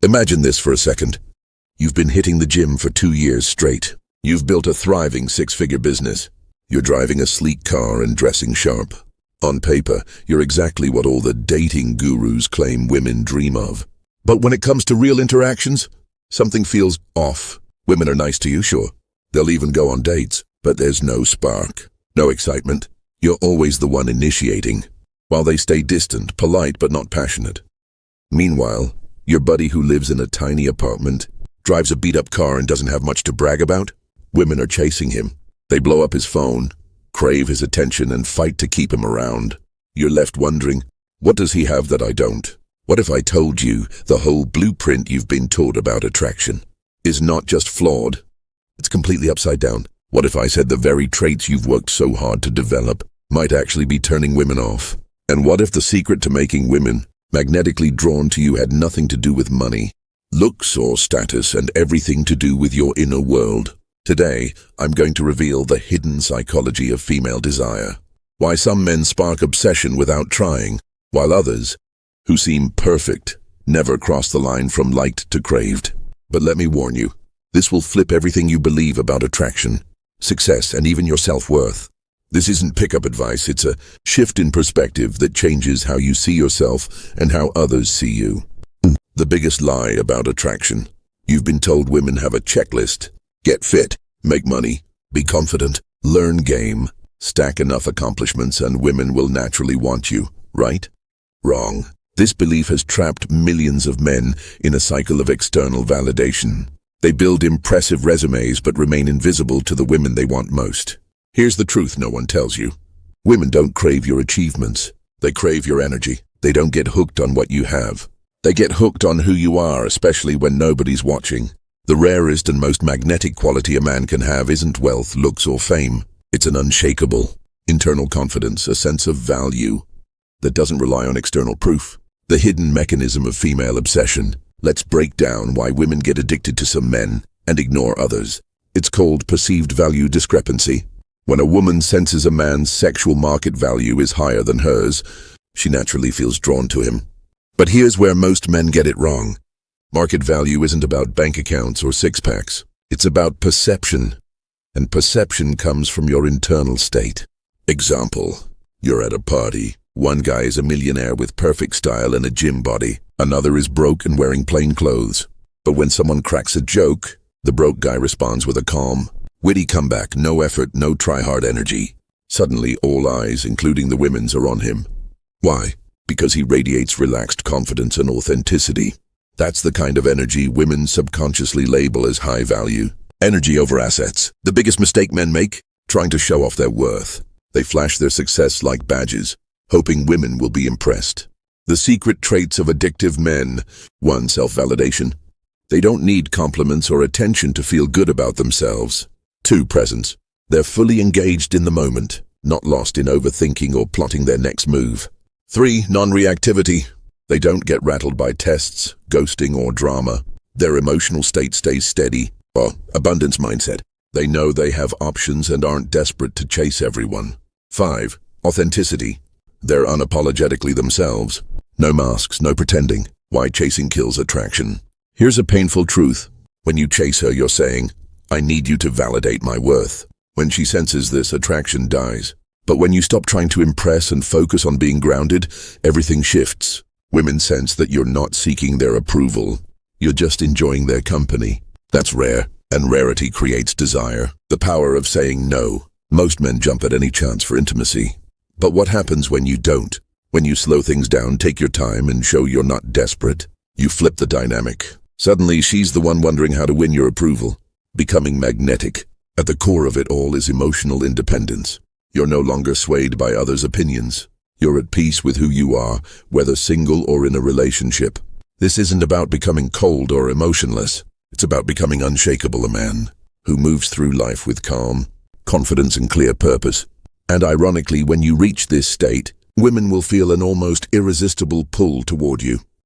Imagine this for a second. You've been hitting the gym for 2 years straight. You've built a thriving 6-figure business. You're driving a sleek car and dressing sharp. On paper, you're exactly what all the dating gurus claim women dream of. But when it comes to real interactions, something feels off. Women are nice to you, sure. They'll even go on dates, but there's no spark, no excitement. You're always the one initiating, while they stay distant, polite but not passionate. Meanwhile, your buddy who lives in a tiny apartment, drives a beat-up car and doesn't have much to brag about, women are chasing him. They blow up his phone, crave his attention, and fight to keep him around. You're left wondering, what does he have that I don't? What if I told you the whole blueprint you've been taught about attraction is not just flawed, it's completely upside down? What if I said the very traits you've worked so hard to develop might actually be turning women off? And what if the secret to making women magnetically drawn to you had nothing to do with money, looks, or status, and everything to do with your inner world? Today, I'm going to reveal the hidden psychology of female desire. Why some men spark obsession without trying, while others, who seem perfect, never cross the line from liked to craved. But let me warn you, this will flip everything you believe about attraction, success, and even your self-worth. This isn't pickup advice, it's a shift in perspective that changes how you see yourself and how others see you. The biggest lie about attraction. You've been told women have a checklist. Get fit, make money, be confident, learn game, stack enough accomplishments, and women will naturally want you, right? Wrong. This belief has trapped millions of men in a cycle of external validation. They build impressive resumes but remain invisible to the women they want most. Here's the truth no one tells you. Women don't crave your achievements. They crave your energy. They don't get hooked on what you have. They get hooked on who you are, especially when nobody's watching. The rarest and most magnetic quality a man can have isn't wealth, looks, or fame. It's an unshakable internal confidence, a sense of value that doesn't rely on external proof. The hidden mechanism of female obsession. Let's break down why women get addicted to some men and ignore others. It's called perceived value discrepancy. When a woman senses a man's sexual market value is higher than hers, she naturally feels drawn to him. But here's where most men get it wrong. Market value isn't about bank accounts or six-packs. It's about perception. And perception comes from your internal state. Example, you're at a party. One guy is a millionaire with perfect style and a gym body. Another is broke and wearing plain clothes. But when someone cracks a joke, the broke guy responds with a calm, witty comeback, no effort, no try-hard energy. Suddenly, all eyes, including the women's, are on him. Why? Because he radiates relaxed confidence and authenticity. That's the kind of energy women subconsciously label as high value. Energy over assets. The biggest mistake men make? Trying to show off their worth. They flash their success like badges, hoping women will be impressed. The secret traits of addictive men. 1. Self-validation. They don't need compliments or attention to feel good about themselves. 2. Presence. They're fully engaged in the moment, not lost in overthinking or plotting their next move. 3. Non-reactivity. They don't get rattled by tests, ghosting, or drama. Their emotional state stays steady. Or abundance mindset. They know they have options and aren't desperate to chase everyone. 5. Authenticity. They're unapologetically themselves. No masks, no pretending. Why chasing kills attraction. Here's a painful truth. When you chase her, you're saying, I need you to validate my worth. When she senses this, attraction dies. But when you stop trying to impress and focus on being grounded, everything shifts. Women sense that you're not seeking their approval. You're just enjoying their company. That's rare, and rarity creates desire. The power of saying no. Most men jump at any chance for intimacy. But what happens when you don't? When you slow things down, take your time, and show you're not desperate? You flip the dynamic. Suddenly, she's the one wondering how to win your approval. Becoming magnetic. At the core of it all is emotional independence. You're no longer swayed by others' opinions. You're at peace with who you are, whether single or in a relationship. This isn't about becoming cold or emotionless. It's about becoming unshakable, a man who moves through life with calm, confidence, and clear purpose. And ironically, when you reach this state, women will feel an almost irresistible pull toward you.